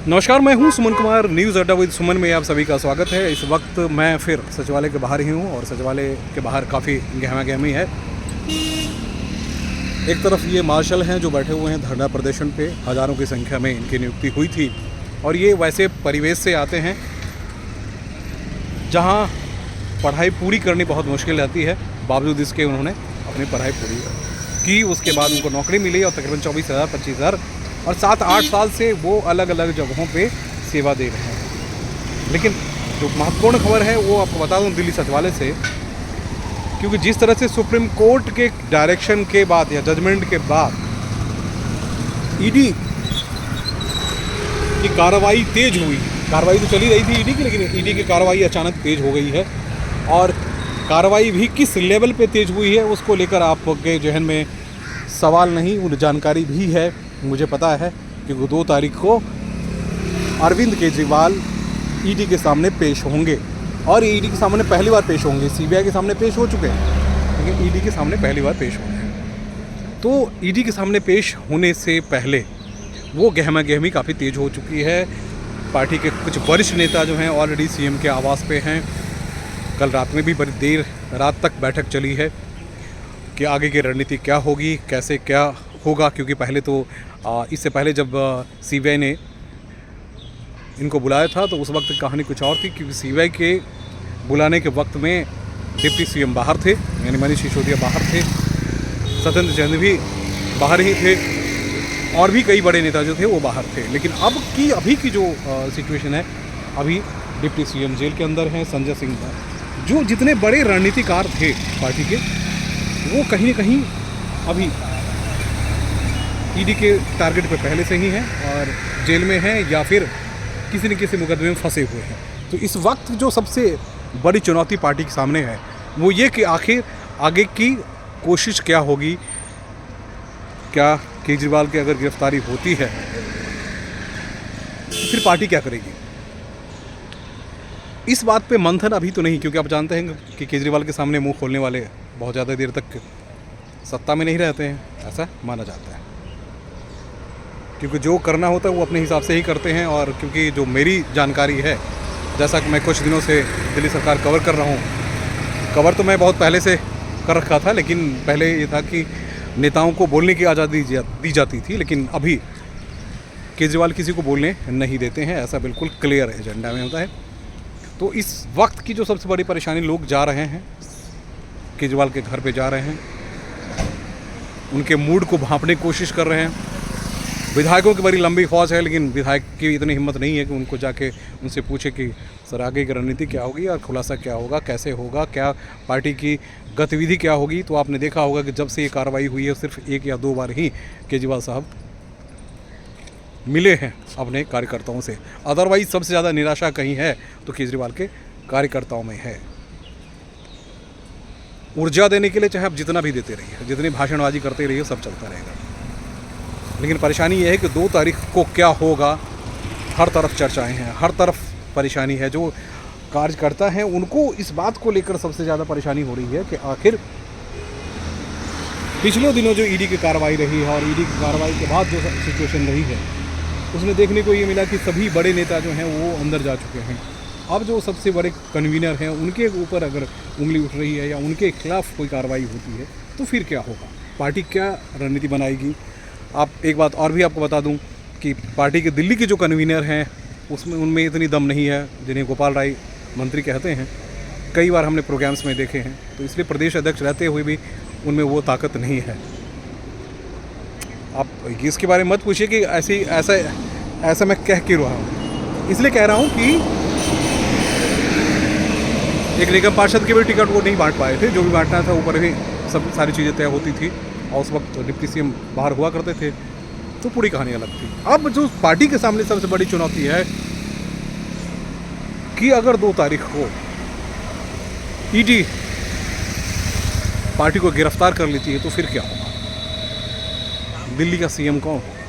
नमस्कार, मैं हूं सुमन कुमार। न्यूज़ अड्डा विद सुमन में आप सभी का स्वागत है। इस वक्त मैं फिर सचिवालय के बाहर ही हूं और सचिवालय के बाहर काफ़ी गहमा गहमी है। एक तरफ ये मार्शल हैं जो बैठे हुए हैं धरना प्रदर्शन पे, हज़ारों की संख्या में इनकी नियुक्ति हुई थी और ये वैसे परिवेश से आते हैं जहां पढ़ाई पूरी करनी बहुत मुश्किल रहती है। बावजूद इसके उन्होंने अपनी पढ़ाई पूरी की, उसके बाद उनको नौकरी मिली और तकरीबन 24,000 25,000 और 7-8 साल से वो अलग अलग जगहों पे सेवा दे रहे हैं। लेकिन जो महत्वपूर्ण खबर है वो आपको बता दूं दिल्ली सचिवालय से, क्योंकि जिस तरह से सुप्रीम कोर्ट के डायरेक्शन के बाद या जजमेंट के बाद ईडी की कार्रवाई तेज हुई। कार्रवाई तो चली रही थी ईडी की, लेकिन ईडी की कार्रवाई अचानक तेज हो गई है और कार्रवाई भी किस लेवल पे तेज हुई है उसको लेकर आपके जहन में सवाल नहीं, उन जानकारी भी है। मुझे पता है कि 2 तारीख को अरविंद केजरीवाल ईडी के सामने पेश होंगे और ईडी के सामने पहली बार पेश होंगे। सीबीआई के सामने पेश हो चुके हैं, लेकिन ईडी के सामने पहली बार पेश हो रहे हैं। तो ईडी के सामने पेश होने से पहले वो गहमा गहमी काफ़ी तेज हो चुकी है। पार्टी के कुछ वरिष्ठ नेता जो हैं ऑलरेडी सीएम के आवास पे हैं। कल रात में भी बड़ी देर रात तक बैठक चली है कि आगे की रणनीति क्या होगी, कैसे क्या होगा, क्योंकि पहले तो इससे पहले जब सीबीआई ने इनको बुलाया था तो उस वक्त कहानी कुछ और थी, क्योंकि सीबीआई के बुलाने के वक्त में डिप्टी सीएम बाहर थे, यानी मनीष सिसोदिया बाहर थे, सत्येंद्र जैन भी बाहर ही थे और भी कई बड़े नेता जो थे वो बाहर थे। लेकिन अभी की जो सिचुएशन है, अभी डिप्टी सीएम जेल के अंदर हैं। संजय सिंह जो जितने बड़े रणनीतिकार थे पार्टी के, वो कहीं ना कहीं अभी ईडी के टारगेट पे पहले से ही हैं और जेल में हैं या फिर किसी न किसी मुकदमे में फंसे हुए हैं। तो इस वक्त जो सबसे बड़ी चुनौती पार्टी के सामने है वो ये कि आखिर आगे की कोशिश क्या होगी। क्या केजरीवाल की अगर गिरफ्तारी होती है तो फिर पार्टी क्या करेगी, इस बात पे मंथन अभी तो नहीं, क्योंकि आप जानते हैं कि केजरीवाल के सामने मुंह खोलने वाले बहुत ज़्यादा देर तक सत्ता में नहीं रहते हैं, ऐसा माना जाता है। क्योंकि जो करना होता है वो अपने हिसाब से ही करते हैं। और क्योंकि जो मेरी जानकारी है, जैसा कि मैं कुछ दिनों से दिल्ली सरकार कवर कर रहा हूँ, कवर तो मैं बहुत पहले से कर रखा था, लेकिन पहले ये था कि नेताओं को बोलने की आज़ादी दी जाती थी, लेकिन अभी केजरीवाल किसी को बोलने नहीं देते हैं, ऐसा बिल्कुल क्लियर एजेंडा में होता है। तो इस वक्त की जो सबसे बड़ी परेशानी, लोग जा रहे हैं केजरीवाल के घर पे, जा रहे हैं, उनके मूड को भांपने की कोशिश कर रहे हैं। विधायकों की बड़ी लंबी फौज है, लेकिन विधायक की इतनी हिम्मत नहीं है कि उनको जाके उनसे पूछे कि सर आगे की रणनीति क्या होगी और खुलासा क्या होगा, कैसे होगा, क्या पार्टी की गतिविधि क्या होगी। तो आपने देखा होगा कि जब से ये कार्रवाई हुई है सिर्फ 1 या 2 बार ही केजरीवाल साहब मिले हैं अपने कार्यकर्ताओं से। अदरवाइज सबसे ज़्यादा निराशा कहीं है तो केजरीवाल के कार्यकर्ताओं में है। ऊर्जा देने के लिए चाहे आप जितना भी देते रहिए, जितनी भाषणबाजी करते रहिए, सब चलता रहेगा। लेकिन परेशानी ये है कि 2 तारीख को क्या होगा, हर तरफ चर्चाएं हैं, हर तरफ परेशानी है। जो कार्यकर्ता हैं उनको इस बात को लेकर सबसे ज़्यादा परेशानी हो रही है कि आखिर पिछले दिनों जो ईडी की कार्रवाई रही है और ईडी की कार्रवाई के बाद जो सिचुएशन रही है, उसमें देखने को ये मिला कि सभी बड़े नेता जो हैं वो अंदर जा चुके हैं। अब जो सबसे बड़े कन्वीनर हैं उनके ऊपर अगर उंगली उठ रही है या उनके खिलाफ कोई कार्रवाई होती है तो फिर क्या होगा, पार्टी क्या रणनीति बनाएगी। आप एक बात और भी आपको बता दूं कि पार्टी के दिल्ली के जो कन्वीनर हैं उनमें इतनी दम नहीं है जिन्हें गोपाल राय मंत्री कहते हैं। कई बार हमने प्रोग्राम्स में देखे हैं, तो इसलिए प्रदेश अध्यक्ष रहते हुए भी उनमें वो ताकत नहीं है। आप इसके बारे में मत पूछिए कि ऐसा मैं कह क्यों रहा हूँ। इसलिए कह रहा हूँ कि एक निगम पार्षद के भी टिकट वो नहीं बांट पाए थे, जो भी बांटना था ऊपर ही सब सारी चीज़ें तय होती थी और उस वक्त डिप्टी सीएम बाहर हुआ करते थे, तो पूरी कहानी अलग थी। अब जो पार्टी के सामने सबसे बड़ी चुनौती है कि अगर 2 तारीख को ईडी पार्टी को गिरफ्तार कर लेती है तो फिर क्या होगा, दिल्ली का सीएम कौन होगा,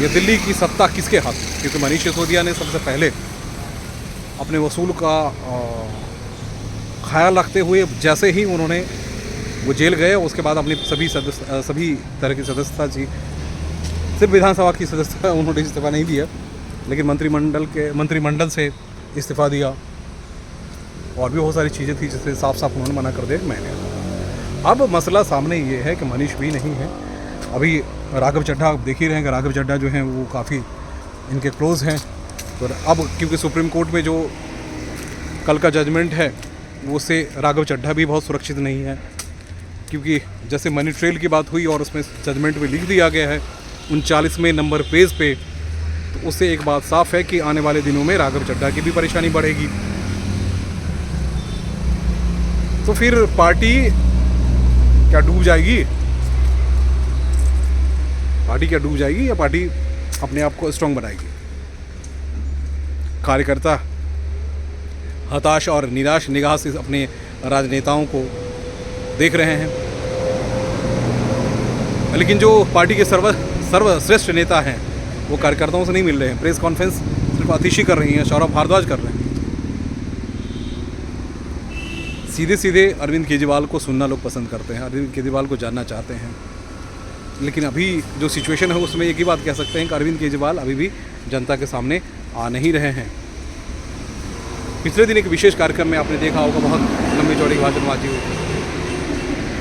ये दिल्ली की सत्ता किसके हाथ में। क्योंकि मनीष सिसोदिया ने सबसे पहले अपने वसूल का ख्याल रखते हुए जैसे ही उन्होंने वो जेल गए, उसके बाद अपनी सभी तरह की सदस्यता सिर्फ विधानसभा की सदस्यता उन्होंने इस्तीफा नहीं दिया, लेकिन मंत्रिमंडल से इस्तीफा दिया, और भी बहुत सारी चीज़ें थी जिससे साफ साफ उन्होंने मना कर दिया मैंने। अब मसला सामने ये है कि मनीष भी नहीं है, अभी राघव चड्ढा आप देख ही रहे हैं कि राघव चड्ढा जो हैं वो काफ़ी इनके क्लोज़ हैं। तो अब क्योंकि सुप्रीम कोर्ट में जो कल का जजमेंट है वो से राघव चड्ढा भी बहुत सुरक्षित नहीं है, क्योंकि जैसे मनी ट्रेल की बात हुई और उसमें जजमेंट में लिख दिया गया है 39वें नंबर पेज पे, तो उससे एक बात साफ है कि आने वाले दिनों में राघव चड्ढा की भी परेशानी बढ़ेगी। तो फिर पार्टी क्या डूब जाएगी? पार्टी क्या डूब जाएगी या पार्टी अपने आप को स्ट्रांग बनाएगी? कार्यकर्ता हताश और निराश निगाह से अपने राजनेताओं को देख रहे हैं, लेकिन जो पार्टी के सर्वश्रेष्ठ नेता हैं वो कार्यकर्ताओं से नहीं मिल रहे हैं। प्रेस कॉन्फ्रेंस सिर्फ आतिशी कर रही हैं, सौरभ भारद्वाज कर रहे हैं। सीधे सीधे अरविंद केजरीवाल को सुनना लोग पसंद करते हैं, अरविंद केजरीवाल को जानना चाहते हैं, लेकिन अभी जो सिचुएशन है उसमें एक ही बात कह सकते हैं कि अरविंद केजरीवाल अभी भी जनता के सामने आ नहीं रहे हैं। पिछले दिन एक विशेष कार्यक्रम में आपने देखा होगा बहुत लंबी चौड़ी भाषणबाजी हुई,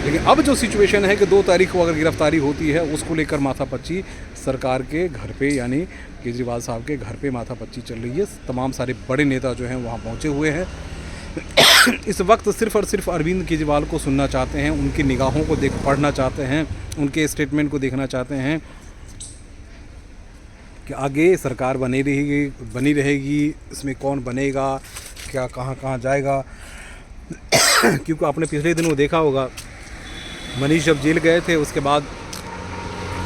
लेकिन अब जो सिचुएशन है कि 2 तारीख को अगर गिरफ्तारी होती है उसको लेकर माथापच्ची सरकार के घर पे, यानी केजरीवाल साहब के घर पे माथापच्ची चल रही है। तमाम सारे बड़े नेता जो हैं वहाँ पहुँचे हुए हैं। इस वक्त सिर्फ और सिर्फ अरविंद केजरीवाल को सुनना चाहते हैं, उनकी निगाहों को पढ़ना चाहते हैं, उनके स्टेटमेंट को देखना चाहते हैं कि आगे सरकार बनी रहेगी, इसमें कौन बनेगा, क्या कहाँ जाएगा। क्योंकि आपने पिछले दिनों देखा होगा मनीष जब जेल गए थे उसके बाद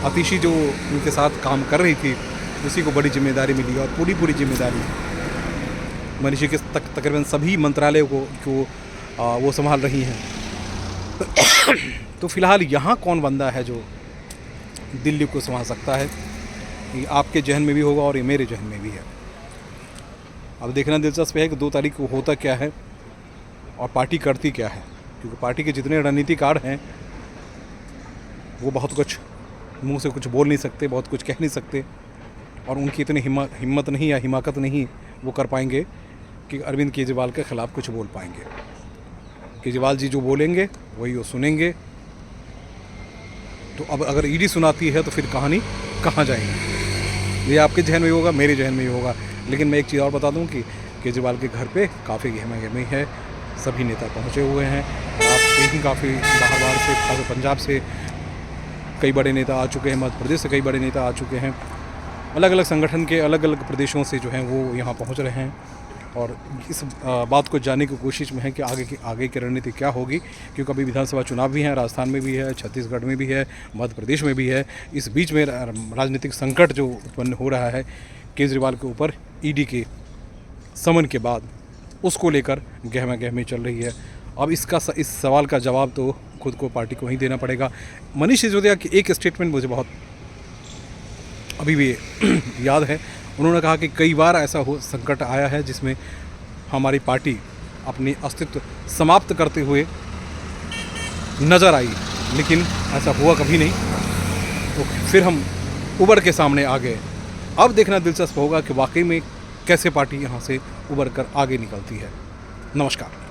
आतिशी जो उनके साथ काम कर रही थी उसी को बड़ी जिम्मेदारी मिली, और पूरी जिम्मेदारी मनीषी के तकरीबन सभी मंत्रालयों को वो संभाल रही हैं। तो फिलहाल यहाँ कौन बंदा है जो दिल्ली को संभाल सकता है, ये आपके जहन में भी होगा और ये मेरे जहन में भी है। अब देखना दिलचस्प है कि 2 तारीख को होता क्या है और पार्टी करती क्या है, क्योंकि पार्टी के जितने रणनीतिकार हैं वो बहुत कुछ मुंह से कुछ बोल नहीं सकते, बहुत कुछ कह नहीं सकते, और उनकी इतनी हिम्मत नहीं या हिमाकत नहीं वो कर पाएंगे कि अरविंद केजरीवाल के ख़िलाफ़ कुछ बोल पाएंगे। केजरीवाल जी जो बोलेंगे वही वो सुनेंगे। तो अब अगर ईडी सुनाती है तो फिर कहानी कहाँ जाएगी? ये आपके जहन में होगा, मेरे जहन में ही होगा। लेकिन मैं एक चीज़ और बता दूं कि केजरीवाल के घर पे काफ़ी गहमा-गहमी है, सभी नेता पहुंचे हुए हैं। आप देखें काफ़ी बाहर से, खासकर पंजाब से कई बड़े नेता आ चुके हैं, मध्य प्रदेश से कई बड़े नेता आ चुके हैं, अलग अलग संगठन के अलग अलग प्रदेशों से जो हैं वो यहाँ पहुँच रहे हैं, और इस बात को जानने की कोशिश में है कि आगे की रणनीति क्या होगी। क्योंकि अभी विधानसभा चुनाव भी हैं, राजस्थान में भी है, छत्तीसगढ़ में भी है, मध्य प्रदेश में भी है। इस बीच में राजनीतिक संकट जो उत्पन्न हो रहा है केजरीवाल के ऊपर ईडी के समन के बाद, उसको लेकर गहमा-गहमी चल रही है। अब इस सवाल का जवाब तो खुद को पार्टी को ही देना पड़ेगा। मनीष सिसोदिया की एक स्टेटमेंट मुझे बहुत अभी भी याद है। उन्होंने कहा कि कई बार ऐसा संकट आया है जिसमें हमारी पार्टी अपनी अस्तित्व समाप्त करते हुए नज़र आई, लेकिन ऐसा हुआ कभी नहीं। तो फिर हम उबर के सामने आ गए। अब देखना दिलचस्प होगा कि वाकई में कैसे पार्टी यहाँ से उबर कर आगे निकलती है। नमस्कार।